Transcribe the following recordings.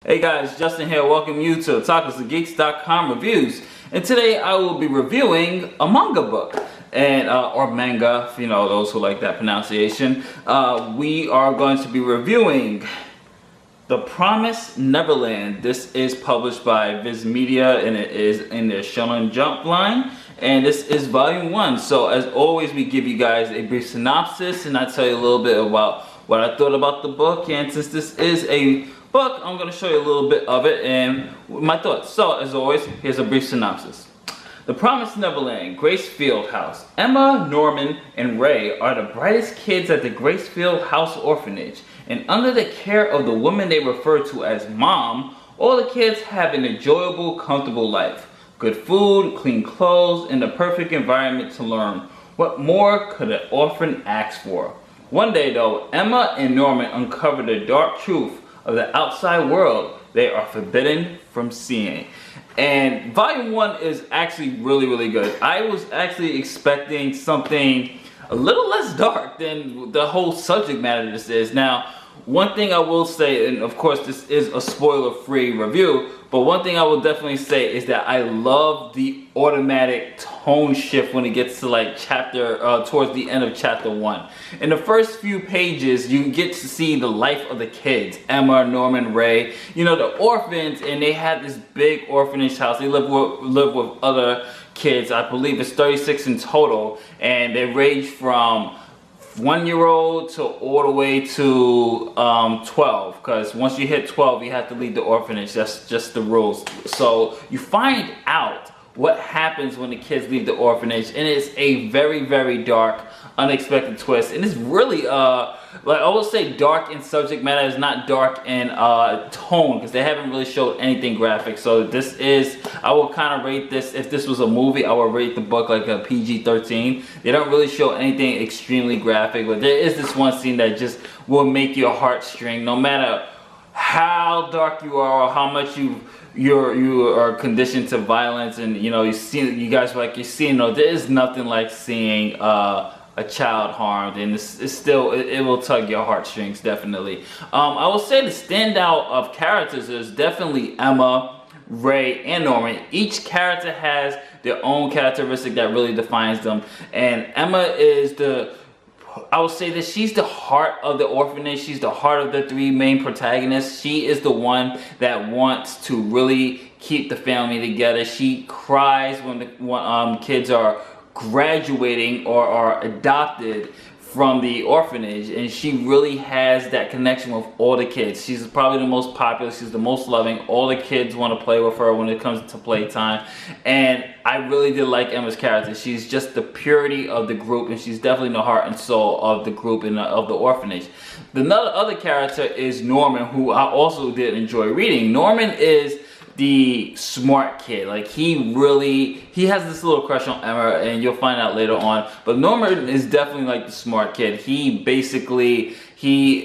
Hey guys, Justin here. Welcome you to otakusandgeeks.com reviews. And today I will be reviewing a manga book, and or manga, you know, those who like that pronunciation. We are going to be reviewing The Promised Neverland. This is published by Viz Media, and it is in the Shonen Jump line. And this is volume 1. So as always, we give you guys a brief synopsis, and I tell you a little bit about what I thought about the book. And since this is a book, I'm going to show you a little bit of it and my thoughts. So as always, here's a brief synopsis. The Promised Neverland, Gracefield House. Emma, Norman, and Ray are the brightest kids at the Gracefield House orphanage, and under the care of the woman they refer to as Mom, all the kids have an enjoyable, comfortable life. Good food, clean clothes, and the perfect environment to learn. What more could an orphan ask for? One day though, Emma and Norman uncover the dark truth of the outside world they are forbidden from seeing. And volume 1 is actually really good. I was actually expecting something a little less dark than the whole subject matter this is. Now, one thing I will say, and of course this is a spoiler-free review, but one thing I will definitely say is that I love the automatic tone shift when it gets to like towards the end of chapter 1. In the first few pages, you get to see the life of the kids, Emma, Norman, Ray, you know, the orphans, and they have this big orphanage house. They live with other kids. I believe it's 36 in total, and they range from 1-year-old to all the way to 12, because once you hit 12 you have to leave the orphanage. That's just the rules. So you find out what happens when the kids leave the orphanage, and it's a very dark, unexpected twist, and it's really like I will say dark in subject matter. It's not dark in tone, because they haven't really showed anything graphic. So this is, I will kind of rate this, if this was a movie I would rate the book like a PG-13. They don't really show anything extremely graphic, but there is this one scene that just will make your heartstring, no matter how dark you are or how much you are conditioned to violence, and you know, you guys like you're seeing, no, there is nothing like seeing a child harmed, and it's still, it will tug your heartstrings, definitely. I will say the standout of characters is definitely Emma, Ray, and Norman. Each character has their own characteristic that really defines them, and Emma is I will say that she's the heart of the orphanage. She's the heart of the 3 main protagonists. She is the one that wants to really keep the family together. She cries when the kids are graduating or are adopted from the orphanage, and she really has that connection with all the kids. She's probably the most popular, she's the most loving. All the kids want to play with her when it comes to playtime, and I really did like Emma's character. She's just the purity of the group, and she's definitely the heart and soul of the group and of the orphanage. The other character is Norman, who I also did enjoy reading. Norman is the smart kid. Like he has this little crush on Emma, and you'll find out later on, but Norman is definitely like the smart kid. He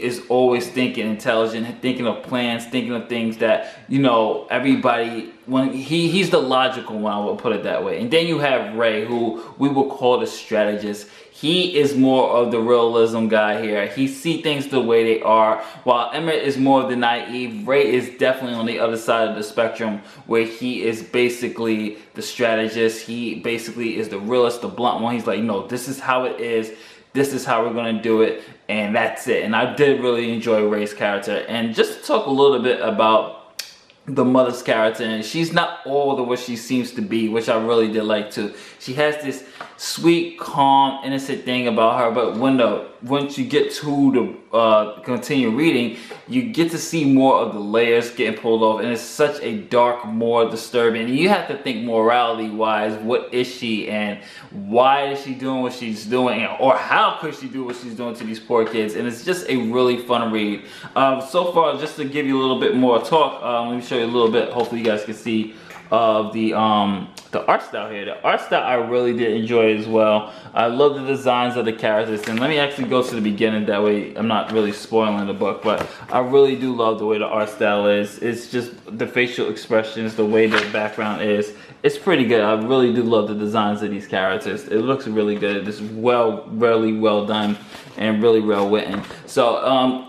is always thinking intelligent, thinking of plans, thinking of things that, you know, everybody, when he's the logical one, I will put it that way. And then you have Ray, who we will call the strategist. He is more of the realism guy here. He sees things the way they are, while Emma is more of the naive. Ray is definitely on the other side of the spectrum, where he is basically the strategist. He basically is the realist, the blunt one. He's like, no, this is how it is. This is how we're going to do it, and that's it. And I did really enjoy Ray's character. And just to talk a little bit about the mother's character, and she's not all the what she seems to be, which I really did like too. She has this sweet, calm, innocent thing about her, but once you get to the continue reading, you get to see more of the layers getting pulled off, and it's such a dark, more disturbing. And you have to think morality wise, what is she, and why is she doing what she's doing, or how could she do what she's doing to these poor kids? And it's just a really fun read. So far, just to give you a little bit more talk, let me show you a little bit. Hopefully you guys can see of the art style here. The art style I really did enjoy as well. I love the designs of the characters, and let me actually go to the beginning, that way I'm not really spoiling the book, but I really do love the way the art style is. It's just the facial expressions, the way the background is. It's pretty good. I really do love the designs of these characters. It looks really good. It's really well done. and really well written. So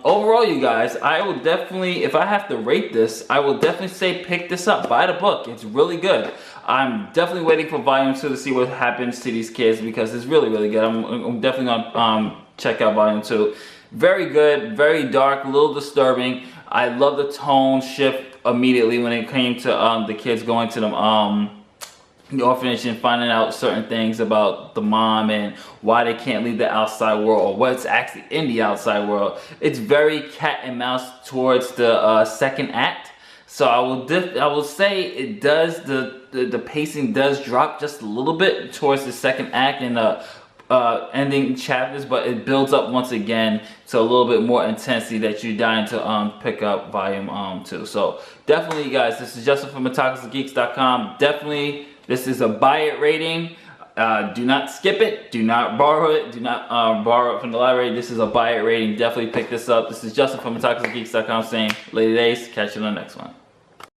overall, you guys, I will definitely, if I have to rate this, I will definitely say pick this up, buy the book. It's really good. I'm definitely waiting for volume 2 to see what happens to these kids, because it's really, really good. I'm definitely gonna check out volume 2. Very good, very dark, a little disturbing. I love the tone shift immediately when it came to the kids going to the orphanage and finding out certain things about the mom and why they can't leave the outside world, or what's actually in the outside world. It's very cat and mouse towards the second act. So I will say it does, the pacing does drop just a little bit towards the second act and the ending chapters, but it builds up once again to a little bit more intensity that you're dying to pick up volume 2. So definitely, you guys, this is Justin from otakusandgeeks.com. Definitely, this is a buy it rating. Do not skip it. Do not borrow it. Do not borrow it from the library. This is a buy it rating. Definitely pick this up. This is Justin from otakusandgeeks.com saying, Lady Days, catch you on the next one.